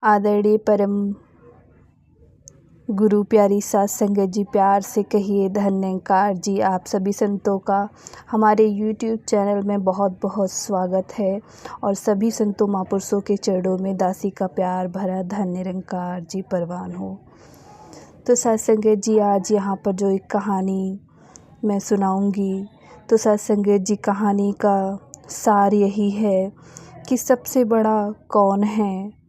आदरणीय परम गुरु प्यारी सात संगत जी, प्यार से कहिए धन्यकार जी। आप सभी संतों का हमारे YouTube चैनल में बहुत बहुत स्वागत है और सभी संतों महापुरुषों के चरणों में दासी का प्यार भरा धन्य निरंकार जी परवान हो। तो सात संगत जी, आज यहाँ पर जो एक कहानी मैं सुनाऊंगी, तो सात संगत जी, कहानी का सार यही है कि सबसे बड़ा कौन है।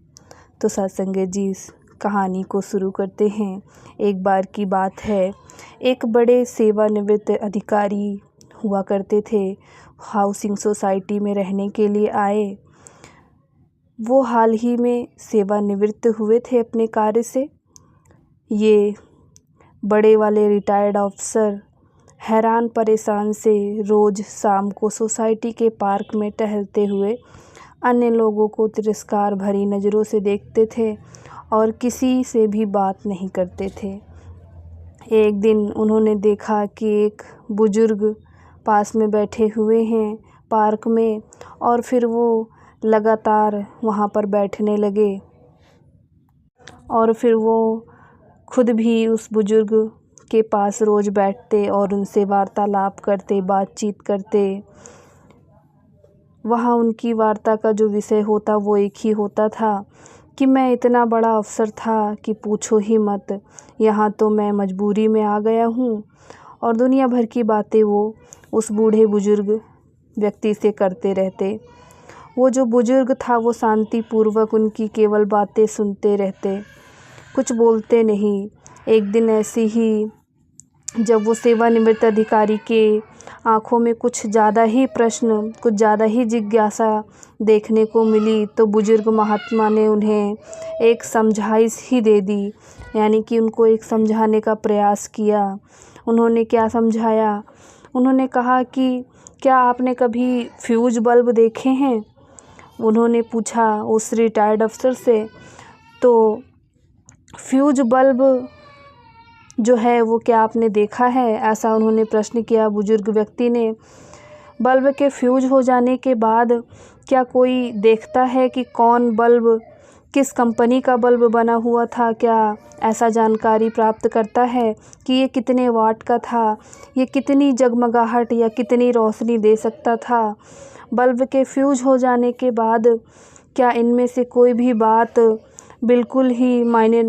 तो सात संगत जी, इस कहानी को शुरू करते हैं। एक बार की बात है, एक बड़े सेवानिवृत्त अधिकारी हुआ करते थे। हाउसिंग सोसाइटी में रहने के लिए आए। वो हाल ही में सेवानिवृत्त हुए थे अपने कार्य से। ये बड़े वाले रिटायर्ड अफसर हैरान परेशान से रोज़ शाम को सोसाइटी के पार्क में टहलते हुए अन्य लोगों को तिरस्कार भरी नज़रों से देखते थे और किसी से भी बात नहीं करते थे। एक दिन उन्होंने देखा कि एक बुजुर्ग पास में बैठे हुए हैं पार्क में, और फिर वो लगातार वहाँ पर बैठने लगे और फिर वो खुद भी उस बुजुर्ग के पास रोज़ बैठते और उनसे वार्तालाप करते, बातचीत करते। वहाँ उनकी वार्ता का जो विषय होता वो एक ही होता था कि मैं इतना बड़ा अफ़सर था कि पूछो ही मत, यहाँ तो मैं मजबूरी में आ गया हूँ। और दुनिया भर की बातें वो उस बूढ़े बुजुर्ग व्यक्ति से करते रहते। वो जो बुजुर्ग था वो शांतिपूर्वक उनकी केवल बातें सुनते रहते, कुछ बोलते नहीं। एक दिन ऐसी ही जब वो सेवानिवृत्त अधिकारी के आँखों में कुछ ज़्यादा ही प्रश्न, कुछ ज़्यादा ही जिज्ञासा देखने को मिली, तो बुजुर्ग महात्मा ने उन्हें एक समझाइश ही दे दी, यानी कि उनको एक समझाने का प्रयास किया। उन्होंने क्या समझाया? उन्होंने कहा कि क्या आपने कभी फ्यूज बल्ब देखे हैं? उन्होंने पूछा उस रिटायर्ड अफसर से। तो फ्यूज बल्ब जो है वो क्या आपने देखा है, ऐसा उन्होंने प्रश्न किया बुजुर्ग व्यक्ति ने। बल्ब के फ्यूज हो जाने के बाद क्या कोई देखता है कि कौन बल्ब, किस कंपनी का बल्ब बना हुआ था? क्या ऐसा जानकारी प्राप्त करता है कि ये कितने वाट का था, ये कितनी जगमगाहट या कितनी रोशनी दे सकता था? बल्ब के फ्यूज हो जाने के बाद क्या इनमें से कोई भी बात बिल्कुल ही मायने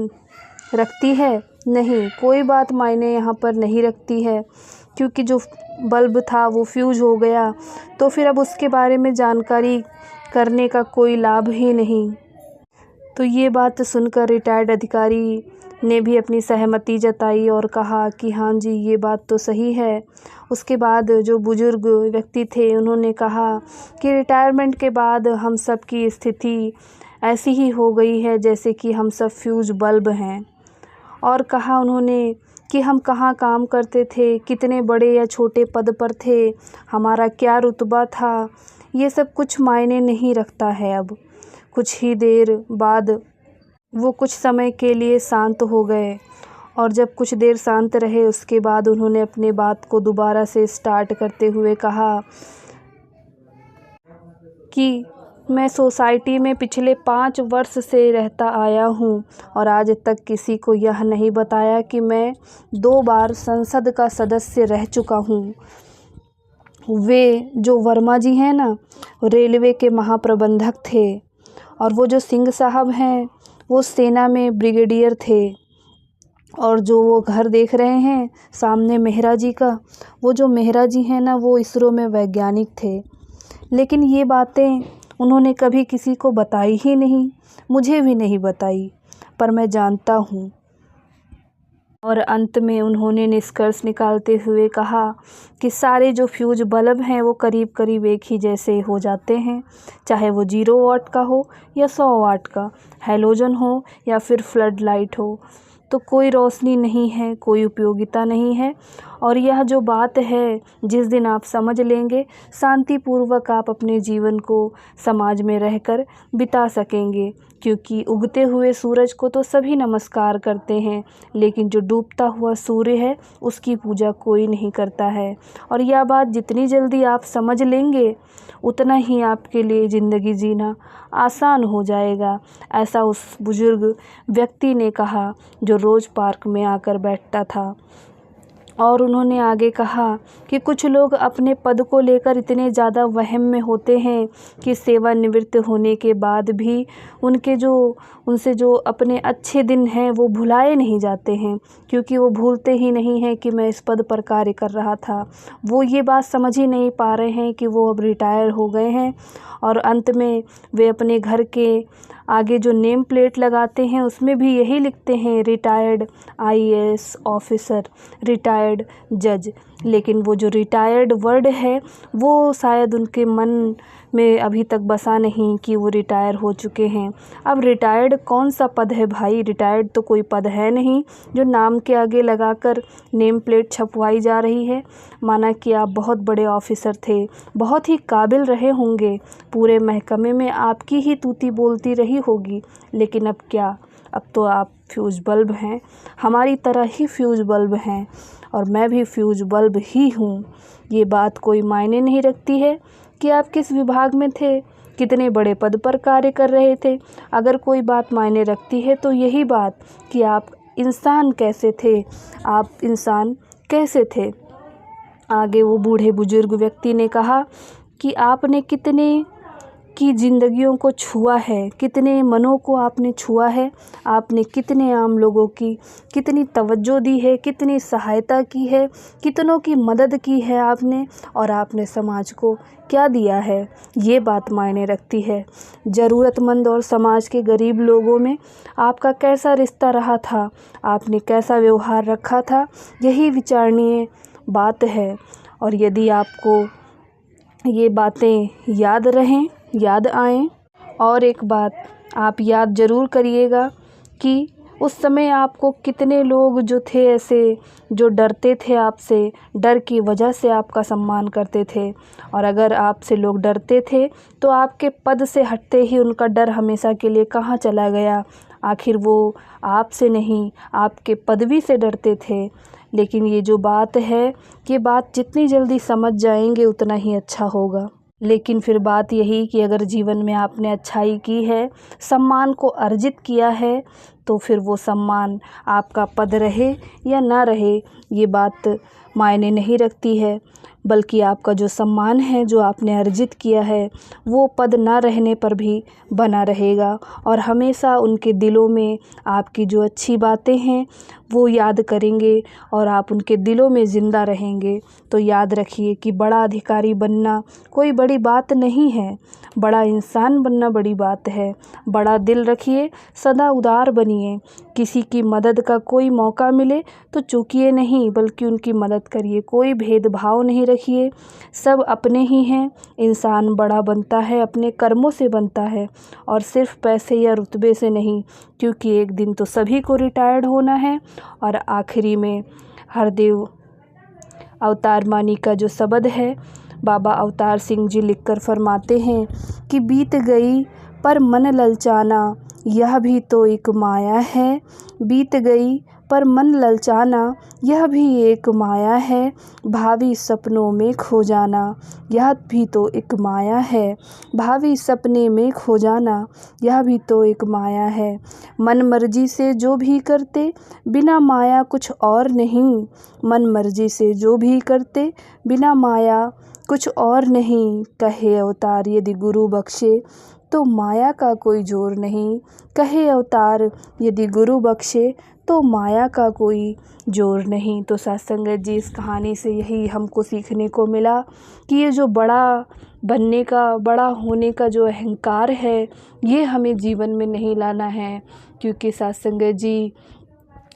रखती है? नहीं, कोई बात मायने यहाँ पर नहीं रखती है, क्योंकि जो बल्ब था वो फ्यूज हो गया, तो फिर अब उसके बारे में जानकारी करने का कोई लाभ ही नहीं। तो ये बात सुनकर रिटायर्ड अधिकारी ने भी अपनी सहमति जताई और कहा कि हाँ जी, ये बात तो सही है। उसके बाद जो बुजुर्ग व्यक्ति थे उन्होंने कहा कि रिटायरमेंट के बाद हम सब की स्थिति ऐसी ही हो गई है जैसे कि हम सब फ्यूज बल्ब हैं। और कहा उन्होंने कि हम कहाँ काम करते थे, कितने बड़े या छोटे पद पर थे, हमारा क्या रुतबा था, ये सब कुछ मायने नहीं रखता है अब। कुछ ही देर बाद वो कुछ समय के लिए शांत हो गए, और जब कुछ देर शांत रहे उसके बाद उन्होंने अपनी बात को दोबारा से स्टार्ट करते हुए कहा कि मैं सोसाइटी में पिछले 5 वर्ष से रहता आया हूँ और आज तक किसी को यह नहीं बताया कि मैं 2 बार संसद का सदस्य रह चुका हूँ। वे जो वर्मा जी हैं ना, रेलवे के महाप्रबंधक थे, और वो जो सिंह साहब हैं वो सेना में ब्रिगेडियर थे, और जो वो घर देख रहे हैं सामने मेहरा जी का, वो जो मेहरा जी हैं ना वो इसरो में वैज्ञानिक थे। लेकिन ये बातें उन्होंने कभी किसी को बताई ही नहीं, मुझे भी नहीं बताई, पर मैं जानता हूँ। और अंत में उन्होंने निष्कर्ष निकालते हुए कहा कि सारे जो फ्यूज बल्ब हैं वो करीब करीब एक ही जैसे हो जाते हैं, चाहे वो 0 वाट का हो या 100 वाट का, हैलोजन हो या फिर फ्लड लाइट हो, तो कोई रोशनी नहीं है, कोई उपयोगिता नहीं है। और यह जो बात है, जिस दिन आप समझ लेंगे, शांतिपूर्वक आप अपने जीवन को समाज में रहकर बिता सकेंगे, क्योंकि उगते हुए सूरज को तो सभी नमस्कार करते हैं, लेकिन जो डूबता हुआ सूर्य है उसकी पूजा कोई नहीं करता है। और यह बात जितनी जल्दी आप समझ लेंगे उतना ही आपके लिए ज़िंदगी जीना आसान हो जाएगा। ऐसा उस बुजुर्ग व्यक्ति ने कहा जो रोज़ पार्क में आकर बैठता था। और उन्होंने आगे कहा कि कुछ लोग अपने पद को लेकर इतने ज़्यादा वहम में होते हैं कि सेवानिवृत्त होने के बाद भी उनसे जो अपने अच्छे दिन हैं वो भुलाए नहीं जाते हैं, क्योंकि वो भूलते ही नहीं हैं कि मैं इस पद पर कार्य कर रहा था। वो ये बात समझ ही नहीं पा रहे हैं कि वो अब रिटायर हो गए हैं और अंत में वे अपने घर के आगे जो नेम प्लेट लगाते हैं उसमें भी यही लिखते हैं, रिटायर्ड आईएएस ऑफिसर, रिटायर्ड जज। लेकिन वो जो रिटायर्ड वर्ड है वो शायद उनके मन में अभी तक बसा नहीं कि वो रिटायर हो चुके हैं। अब रिटायर्ड कौन सा पद है भाई? रिटायर्ड तो कोई पद है नहीं जो नाम के आगे लगाकर नेम प्लेट छपवाई जा रही है। माना कि आप बहुत बड़े ऑफिसर थे, बहुत ही काबिल रहे होंगे, पूरे महकमे में आपकी ही तूती बोलती रही होगी, लेकिन अब क्या? अब तो आप फ्यूज़ बल्ब हैं, हमारी तरह ही फ्यूज़ बल्ब हैं, और मैं भी फ्यूज़ बल्ब ही हूँ। ये बात कोई मायने नहीं रखती है कि आप किस विभाग में थे, कितने बड़े पद पर कार्य कर रहे थे। अगर कोई बात मायने रखती है तो यही बात कि आप इंसान कैसे थे, आप इंसान कैसे थे। आगे वो बूढ़े बुजुर्ग व्यक्ति ने कहा कि आपने कितने की ज़िंदगियों को छुआ है, कितने मनों को आपने छुआ है, आपने कितने आम लोगों की कितनी तवज्जो दी है, कितनी सहायता की है, कितनों की मदद की है आपने, और आपने समाज को क्या दिया है, ये बात मायने रखती है। ज़रूरतमंद और समाज के गरीब लोगों में आपका कैसा रिश्ता रहा था, आपने कैसा व्यवहार रखा था, यही विचारणीय बात है। और यदि आपको ये बातें याद आएं, और एक बात आप याद ज़रूर करिएगा कि उस समय आपको कितने लोग जो थे ऐसे जो डरते थे आपसे, डर की वजह से आपका सम्मान करते थे। और अगर आपसे लोग डरते थे तो आपके पद से हटते ही उनका डर हमेशा के लिए कहाँ चला गया? आखिर वो आपसे नहीं, आपके पदवी से डरते थे। लेकिन ये जो बात है, ये बात जितनी जल्दी समझ जाएंगे उतना ही अच्छा होगा। लेकिन फिर बात यही कि अगर जीवन में आपने अच्छाई की है, सम्मान को अर्जित किया है, तो फिर वो सम्मान आपका पद रहे या ना रहे ये बात मायने नहीं रखती है, बल्कि आपका जो सम्मान है जो आपने अर्जित किया है वो पद ना रहने पर भी बना रहेगा, और हमेशा उनके दिलों में आपकी जो अच्छी बातें हैं वो याद करेंगे और आप उनके दिलों में ज़िंदा रहेंगे। तो याद रखिए कि बड़ा अधिकारी बनना कोई बड़ी बात नहीं है, बड़ा इंसान बनना बड़ी बात है। बड़ा दिल रखिए, सदा उदार बनिए, किसी की मदद का कोई मौका मिले तो चूकिए नहीं, बल्कि उनकी मदद करिए। कोई भेदभाव नहीं रखिए, सब अपने ही हैं। इंसान बड़ा बनता है अपने कर्मों से बनता है, और सिर्फ पैसे या रुतबे से नहीं, क्योंकि एक दिन तो सभी को रिटायर्ड होना है। और आखिरी में हरदेव अवतार मानी का जो शब्द है, बाबा अवतार सिंह जी लिखकर फरमाते हैं कि बीत गई पर मन ललचाना, यह भी तो एक माया है। बीत गई पर मन ललचाना, यह भी एक माया है। भावी सपनों में खो जाना, यह भी तो एक माया है। भावी सपने में खो जाना, यह भी तो एक माया है। मन मर्जी से जो भी करते, बिना माया कुछ और नहीं। मन मर्जी से जो भी करते, बिना माया कुछ और नहीं। कहे अवतार यदि गुरु बख्शे, तो माया का कोई जोर नहीं। कहे अवतार यदि गुरु बख्शे, तो माया का कोई जोर नहीं। तो सत्संगत जी, इस कहानी से यही हमको सीखने को मिला कि ये जो बड़ा बनने का, बड़ा होने का जो अहंकार है, ये हमें जीवन में नहीं लाना है। क्योंकि सत्संगत जी,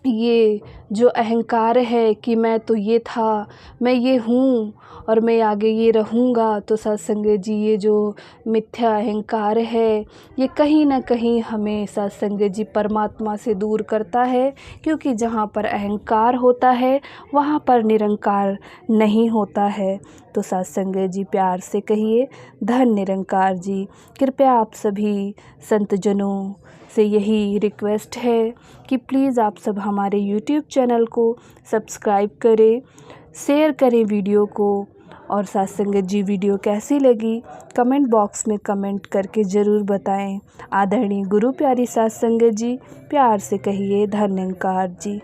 ये जो अहंकार है कि मैं तो ये था, मैं ये हूँ और मैं आगे ये रहूँगा, तो सत्संगत जी ये जो मिथ्या अहंकार है ये कहीं ना कहीं हमें सत्संगत जी परमात्मा से दूर करता है। क्योंकि जहाँ पर अहंकार होता है वहाँ पर निरंकार नहीं होता है। तो सत्संगत जी प्यार से कहिए, धन निरंकार जी। कृपया आप सभी संतजनों आपसे यही रिक्वेस्ट है कि प्लीज़ आप सब हमारे यूट्यूब चैनल को सब्सक्राइब करें, शेयर करें वीडियो को, और साथ संगत जी वीडियो कैसी लगी कमेंट बॉक्स में कमेंट करके ज़रूर बताएं। आदरणीय गुरु प्यारी साथ संगत जी, प्यार से कहिए धन्यकार जी।